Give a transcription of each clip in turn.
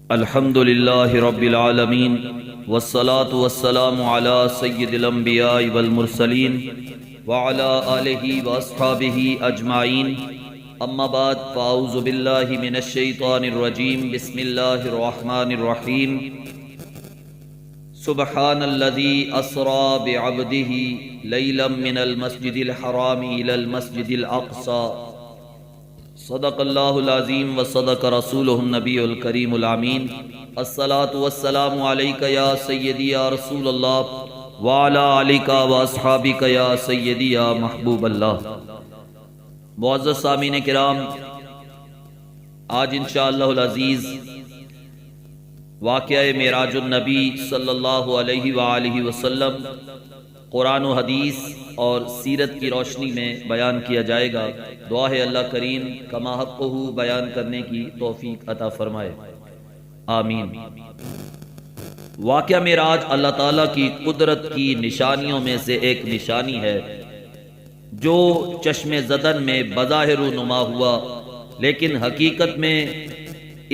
الحمد للہ رب العالمین والصلاة والسلام علی سید الانبیاء والمرسلین وعلی آلہ واصحابہ اجمعین اما بعد فاعوذ باللہ من الشیطان الرجیم بسم اللہ الرحمن الرحیم سبحان الذی اسری بعبدہ لیلا من المسجد الحرام الی المسجد الاقصی صدق اللہ العظیم و صدق رسولہ النبی الکریم الامین الصلاة والسلام علیک یا سیدی یا رسول اللہ وعلی آلک و اصحابک یا سیدی یا محبوب اللہ۔ معزز سامعین کرام، آج انشاءاللہ العزیز واقعہ معراج النبی صلی اللہ علیہ وآلہ وسلم قرآن و حدیث اور سیرت کی روشنی میں بیان کیا جائے گا۔ دعا ہے اللہ کریم کما حقہ بیان کرنے کی توفیق عطا فرمائے، آمین۔ واقعہ معراج اللہ تعالیٰ کی قدرت کی نشانیوں میں سے ایک نشانی ہے جو چشم زدن میں بظاہر نما ہوا، لیکن حقیقت میں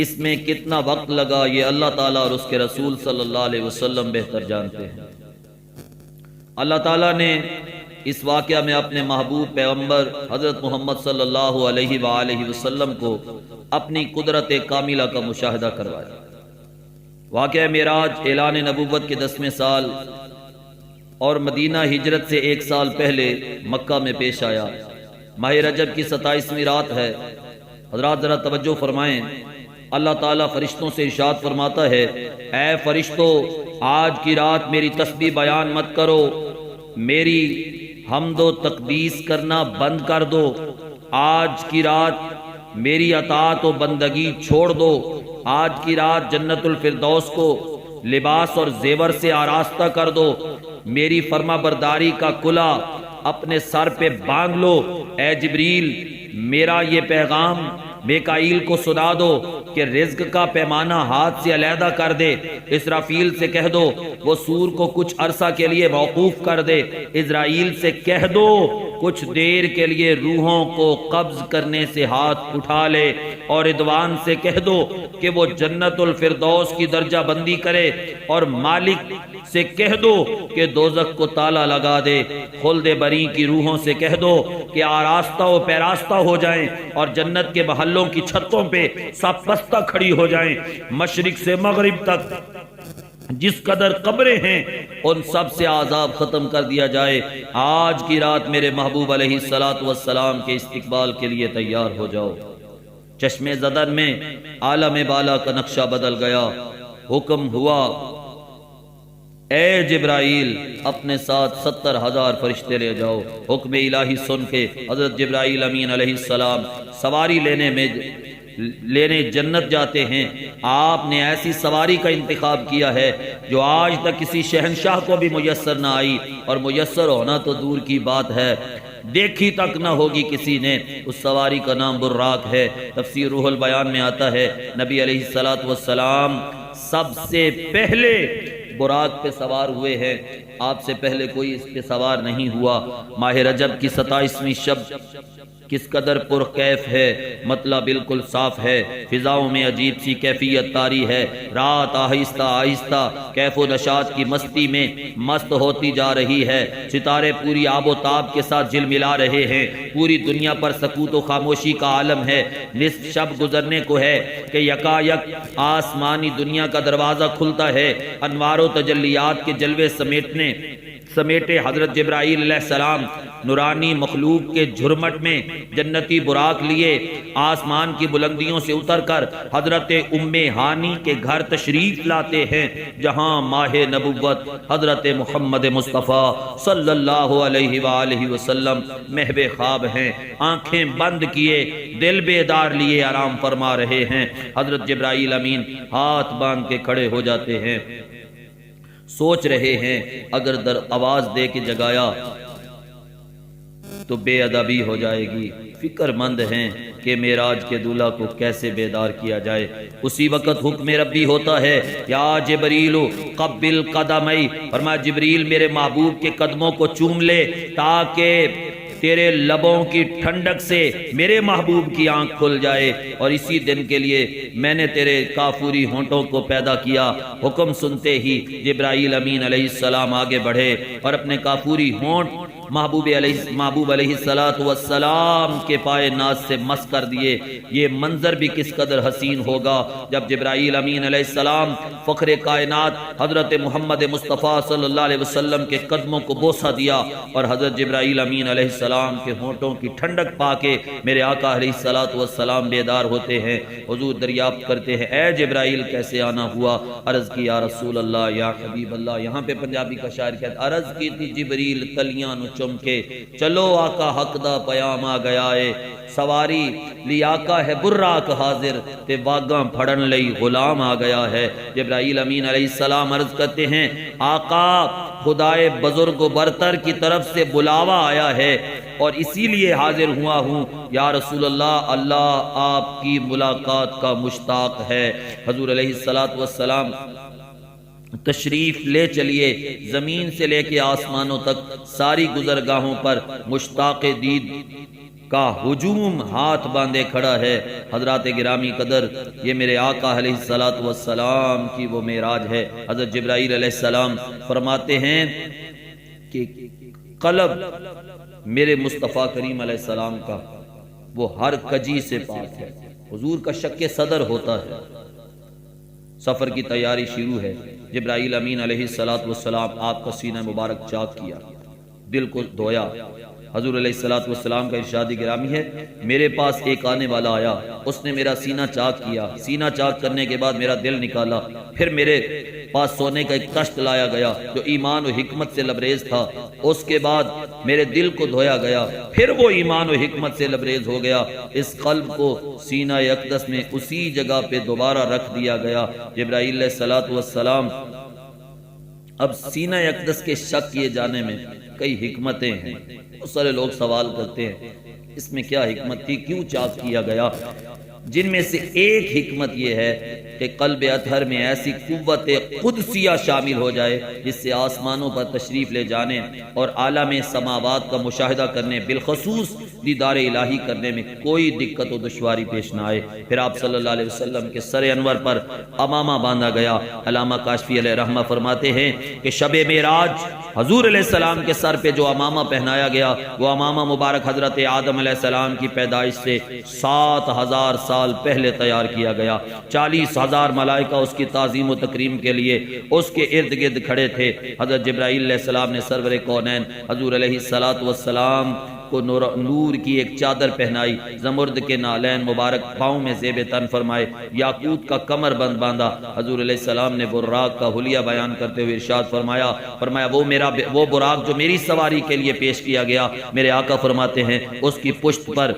اس میں کتنا وقت لگا یہ اللہ تعالیٰ اور اس کے رسول صلی اللہ علیہ وسلم بہتر جانتے ہیں۔ اللہ تعالیٰ نے اس واقعہ میں اپنے محبوب پیغمبر حضرت محمد صلی اللہ علیہ وآلہ وسلم کو اپنی قدرت کاملہ کا مشاہدہ کروایا۔ واقعہ معراج اعلان نبوت کے 10ویں سال اور مدینہ ہجرت سے 1 سال پہلے مکہ میں پیش آیا۔ ماہ رجب کی 27ویں رات ہے۔ حضرات ذرا توجہ فرمائیں، اللہ تعالیٰ فرشتوں سے ارشاد فرماتا ہے، اے فرشتوں، آج کی رات میری تسبیح بیان مت کرو، میری حمد و تقدیس کرنا بند کر دو، آج کی رات میری اطاعت و بندگی چھوڑ دو، آج کی رات جنت الفردوس کو لباس اور زیور سے آراستہ کر دو، میری فرما برداری کا کلا اپنے سر پہ باندھ لو۔ اے جبریل، میرا یہ پیغام میکائیل کو سنا دو کہ رزق کا پیمانہ ہاتھ سے علیحدہ کر دے۔ اسرافیل سے کہہ دو وہ سور کو کچھ عرصہ کے لیے موقوف کر دے۔ اسرائیل سے کہہ دو کچھ دیر کے لیے روحوں کو قبض کرنے سے ہاتھ اٹھا لے، اور رضوان سے کہہ دو کہ وہ جنت الفردوس کی درجہ بندی کرے، اور مالک سے کہہ دو کہ دوزخ کو تالا لگا دے۔ خلد بری کی روحوں سے کہہ دو کہ آراستہ و پیراستہ ہو جائیں، اور جنت کے محلوں کی چھتوں پہ سب پستہ کھڑی ہو جائیں۔ مشرق سے مغرب تک جس قدر قبریں ہیں ان سب سے عذاب ختم کر دیا جائے۔ آج کی رات میرے محبوب علیہ السلام کے استقبال کے لیے تیار ہو جاؤ۔ چشم زدن میں عالم بالا کا نقشہ بدل گیا۔ حکم ہوا، اے جبرائیل، اپنے ساتھ 70,000 فرشتے لے جاؤ۔ حکم الہی سن کے حضرت جبرائیل امین علیہ السلام سواری لینے جنت جاتے ہیں۔ آپ نے ایسی سواری کا انتخاب کیا ہے جو آج تک کسی شہنشاہ کو بھی میسر نہ آئی، اور میسر ہونا تو دور کی بات ہے، دیکھی تک نہ ہوگی کسی نے۔ اس سواری کا نام براق ہے۔ تفسیر روح البیان میں آتا ہے نبی علیہ السلام سب سے پہلے براق پہ سوار ہوئے ہیں، آپ سے پہلے کوئی اس پہ سوار نہیں ہوا۔ ماہ رجب کی 27ویں شب کس قدر پرکیف ہے، مطلع بالکل صاف ہے، فضاؤں میں عجیب سی کیفیت طاری ہے۔ رات آہستہ آہستہ کیف و نشاط کی مستی میں مست ہوتی جا رہی ہے۔ ستارے پوری آب و تاب کے ساتھ جھلملا رہے ہیں۔ پوری دنیا پر سکوت و خاموشی کا عالم ہے۔ نصف شب گزرنے کو ہے کہ یکایک آسمانی دنیا کا دروازہ کھلتا ہے۔ انوار و تجلیات کے جلوے سمیٹے حضرت جبرائیل علیہ السلام نورانی مخلوق کے جھرمٹ میں جنتی براق لیے آسمان کی بلندیوں سے اتر کر حضرت ام ہانی کے گھر تشریف لاتے ہیں، جہاں ماہ نبوت حضرت محمد مصطفیٰ صلی اللہ علیہ وآلہ وسلم محو خواب ہیں، آنکھیں بند کیے دل بیدار لیے آرام فرما رہے ہیں۔ حضرت جبرائیل امین ہاتھ باندھ کے کھڑے ہو جاتے ہیں، سوچ رہے ہیں اگر در آواز دے کے جگایا تو بے ادبی ہو جائے گی، فکر مند ہیں کہ معراج کے دولہا کو کیسے بیدار کیا جائے۔ اسی وقت حکم ربی ہوتا ہے، یا جبریل قبل قدمی، فرمایا جبریل میرے محبوب کے قدموں کو چوم لے تاکہ تیرے لبوں کی ٹھنڈک سے میرے محبوب کی آنکھ کھل جائے، اور اسی دن کے لیے میں نے تیرے کافوری ہونٹوں کو پیدا کیا۔ حکم سنتے ہی جبرائیل امین علیہ السلام آگے بڑھے اور اپنے کافوری ہونٹ محبوب علیہ السلام کے پائے ناز سے مس کر دیے۔ یہ منظر بھی کس قدر حسین ہوگا جب جبرائیل امین علیہ السلام فخر کائنات حضرت محمد مصطفیٰ صلی اللہ علیہ وسلم کے قدموں کو بوسہ دیا، اور حضرت جبرائیل امین علیہ السلام کے ہونٹوں کی ٹھنڈک پا کے میرے آقا علیہ السلام بیدار ہوتے ہیں۔ حضور دریافت کرتے ہیں، اے جبرائیل کیسے آنا ہوا؟ عرض کی یا رسول اللہ یا حبیب اللہ۔ یہاں پہ پنجابی کا شاعر کہتا ہے، عرض کی تھی جبریل تلیاں نو چم کے، چلو آقا حق دا پیام آ گیا ہے، سواری لی آقا ہے براق حاضر، تے واگاں پھڑن لئی غلام آ گیا ہے۔ جبرائیل امین علیہ السلام عرض کرتے ہیں، آقا خدائے بزرگ و برتر کی طرف سے بلاوا آیا ہے اور اسی لیے حاضر ہوا ہوں۔ یا رسول اللہ، اللہ آپ کی ملاقات کا مشتاق ہے۔ حضور علیہ السلام تشریف لے چلیے، زمین سے لے کے آسمانوں تک ساری گزرگاہوں پر مشتاق دید کا ہجوم ہاتھ باندھے کھڑا ہے۔ حضرات گرامی قدر، یہ میرے آقا علیہ السلام کی وہ معراج ہے۔ حضرت جبرائیل علیہ السلام فرماتے ہیں کہ قلب میرے مصطفیٰ کریم علیہ السلام کا وہ ہر کجی سے پاک ہے۔ حضور کا شک صدر ہوتا ہے، سفر کی تیاری شروع ہے۔ جبرائیل امین علیہ السلام آپ کا سینہ مبارک چاک کیا، دل کو دھویا۔ حضور علیہ السلام کا ارشاد گرامی ہے، میرے پاس ایک آنے والا آیا، اس نے میرا سینہ چاک کیا، سینہ چاک کرنے کے بعد میرا دل نکالا، پھر میرے پاس سونے کا ایک تشت لایا گیا جو ایمان و حکمت سے لبریز تھا، اس کے بعد میرے دل کو دھویا گیا، پھر وہ ایمان و حکمت سے لبریز ہو گیا۔ اس قلب کو سینہ اقدس میں اسی جگہ پہ دوبارہ رکھ دیا گیا۔ جبرائیل علیہ السلام، اب سینہ اقدس کے شک کیے جانے میں کئی حکمتیں ہیں۔ بہت سارے لوگ سوال کرتے ہیں اس میں کیا حکمت تھی، کیوں چاک کیا گیا؟ جن میں سے ایک حکمت یہ ہے کہ قلب اطہر میں ایسی قوت قدسیہ شامل ہو جائے جس سے آسمانوں پر تشریف لے جانے اور عالم سماوات کا مشاہدہ کرنے، بالخصوص دیدار الہی کرنے میں کوئی دقت و دشواری پیش نہ آئے۔ پھر آپ صلی اللہ علیہ وسلم کے سر انور پر امامہ باندھا گیا۔ علامہ کاشفی علیہ رحمہ فرماتے ہیں کہ شب معراج حضور علیہ السلام کے سر پہ جو امامہ پہنایا گیا، وہ امامہ مبارک حضرت آدم علیہ السلام کی پیدائش سے 7000 سال پہلے تیار کیا گیا۔ 40,000 ملائکہ اس کی تعظیم و تکریم کے لیے اس کے ارد گرد کھڑے تھے۔ حضرت جبرائیل علیہ السلام نے سرور کونین حضور علیہ السلام کو نور کی ایک چادر پہنائی، زمرد کے نالین مبارک پاؤں میں زیب تن فرمائے، یاقوت کا کمر بند باندھا۔ حضور علیہ السلام نے براق کا حلیہ بیان کرتے ہوئے ارشاد فرمایا وہ براق جو میری سواری کے لیے پیش کیا گیا، میرے آقا فرماتے ہیں اس کی پشت پر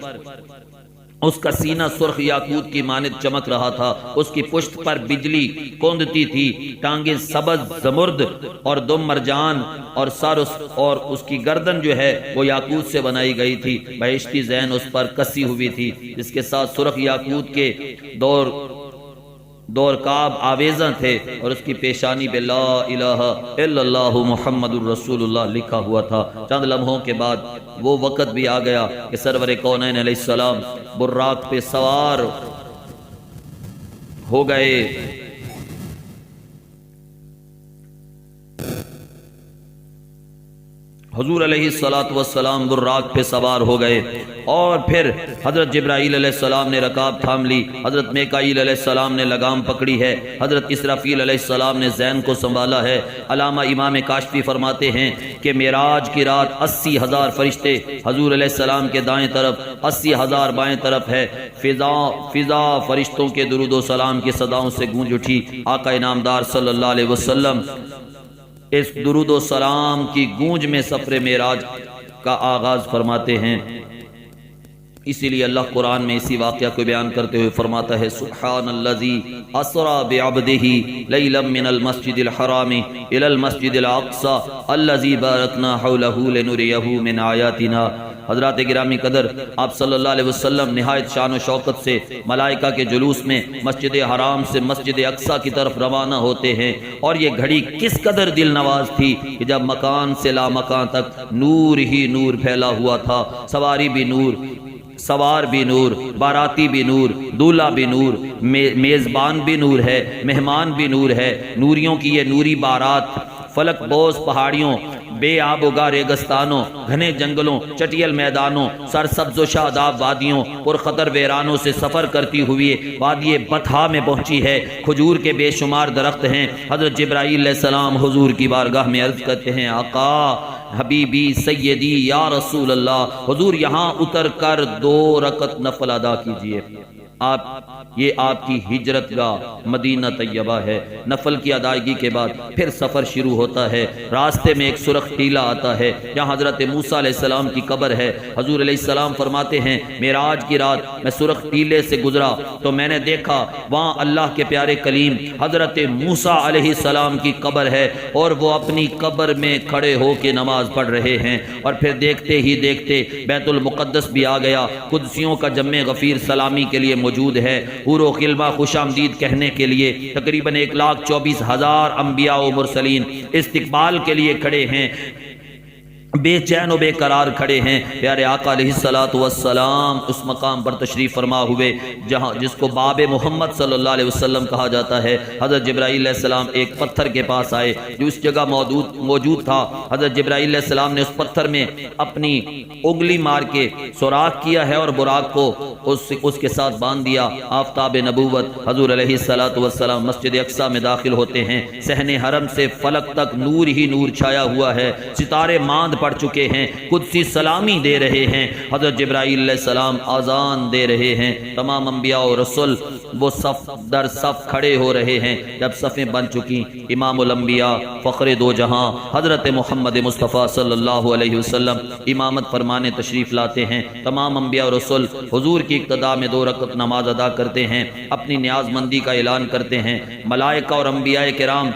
اس کا سینہ سرخ یاقوت کی مانند چمک رہا تھا، اس کی پشت پر بجلی کوندتی تھی، ٹانگیں سبز زمرد اور دم مرجان اور سر اور اس کی گردن جو ہے وہ یاقوت سے بنائی گئی تھی، بہشتی زین اس پر کسی ہوئی تھی، جس کے ساتھ سرخ یاقوت کے دور کعب آویزاں تھے، اور اس کی پیشانی پہ لا الہ الا اللہ محمد الرسول اللہ لکھا ہوا تھا۔ چند لمحوں کے بعد وہ وقت بھی آ گیا کہ سرور کونین علیہ السلام براق پہ سوار ہو گئے۔ حضور علیہ السلام براق پہ سوار ہو گئے، اور پھر حضرت جبرائیل علیہ السلام نے رکاب تھام لی، حضرت میکائیل علیہ السلام نے لگام پکڑی ہے، حضرت اسرافیل علیہ السلام نے زین کو سنبھالا ہے۔ علامہ امام کاشفی فرماتے ہیں کہ معراج کی رات 80,000 فرشتے حضور علیہ السلام کے دائیں طرف، 80,000 بائیں طرف ہے۔ فضا فرشتوں کے درود و سلام کی صداؤں سے گونج اٹھی۔ آقا انعامدار صلی اللہ علیہ وسلم اس درود و سلام کی گونج میں سفر معراج کا آغاز فرماتے ہیں۔ اسی لیے اللہ قرآن میں اسی واقعہ کو بیان کرتے ہوئے فرماتا ہے سبحان الذی اسری بعبدہ لیلا من المسجد الحرام الی المسجد الاقصی الذی بارکنا حولہ لنریہ من آیاتنا۔ حضرات گرامی قدر، آپ صلی اللہ علیہ وسلم نہایت شان و شوکت سے ملائکہ کے جلوس میں مسجد حرام سے مسجد اقصی کی طرف روانہ ہوتے ہیں، اور یہ گھڑی کس قدر دل نواز تھی کہ جب مکان سے لا مکان تک نور ہی نور پھیلا ہوا تھا، سواری بھی نور، سوار بھی نور، باراتی بھی نور، دولہا بھی نور، میزبان بھی نور ہے، مہمان بھی نور ہے، نوریوں کی یہ نوری بارات فلک بوز پہاڑیوں، بے آب و گا ریگستانوں، گھنے جنگلوں، چٹیل میدانوں، سرسبز و شاداب وادیوں، پرخطر ویرانوں سے سفر کرتی ہوئی وادی بطحا میں پہنچی ہے۔ کھجور کے بے شمار درخت ہیں۔ حضرت جبرائیل علیہ السلام حضور کی بارگاہ میں عرض کرتے ہیں آقا، حبیبی، سیدی، یا رسول اللہ، حضور یہاں اتر کر 2 رکعت نفل ادا کیجئے۔ یہ آپ کی ہجرت گاہ مدینہ طیبہ ہے۔ نفل کی ادائیگی کے بعد پھر سفر شروع ہوتا ہے۔ راستے میں ایک سرخ ٹیلہ آتا ہے جہاں حضرت موسیٰ علیہ السلام کی قبر ہے۔ حضور علیہ السلام فرماتے ہیں معراج کی رات میں سرخ ٹیلے سے گزرا تو میں نے دیکھا وہاں اللہ کے پیارے کلیم حضرت موسیٰ علیہ السلام کی قبر ہے، اور وہ اپنی قبر میں کھڑے ہو کے نماز پڑھ رہے ہیں۔ اور پھر دیکھتے ہی دیکھتے بیت المقدس بھی آ گیا۔ قدسیوں کا جم غفیر سلامی کے لیے موجود ہے۔ حور و خلبہ خوش آمدید کہنے کے لیے تقریباً 1,24,000 انبیاء و مرسلین استقبال کے لیے کھڑے ہیں، بے چین و بے قرار کھڑے ہیں۔ پیارے آقا علیہ السلام اس مقام پر تشریف فرما ہوئے جس کو باب محمد صلی اللہ علیہ وسلم کہا جاتا ہے۔ حضرت جبرائیل علیہ السلام ایک پتھر کے پاس آئے جو اس جگہ موجود تھا۔ حضرت جبرائیل علیہ السلام نے اس پتھر میں اپنی انگلی مار کے سوراخ کیا ہے اور براق کو اس کے ساتھ باندھ دیا۔ آفتاب نبوت حضور علیہ السلام مسجد اقصی میں داخل ہوتے ہیں۔ صحن حرم سے فلک تک نور ہی نور چھایا ہوا ہے، ستارے ماند پڑ چکے ہیں، قدسی سلامی دے رہے ہیں۔ حضرت جبرائیل علیہ السلام آذان دے رہے ہیں۔ تمام انبیاء و رسول وہ صف در صف کھڑے ہو رہے ہیں۔ جب صفیں بن چکی، امام الانبیاء فخر دو جہاں حضرت محمد مصطفیٰ صلی اللہ علیہ وسلم امامت فرمانے تشریف لاتے ہیں۔ تمام انبیاء و رسول حضور کی اقتداء میں 2 رکعت نماز ادا کرتے ہیں، اپنی نیاز مندی کا اعلان کرتے ہیں۔ ملائکہ اور انبیاء کرام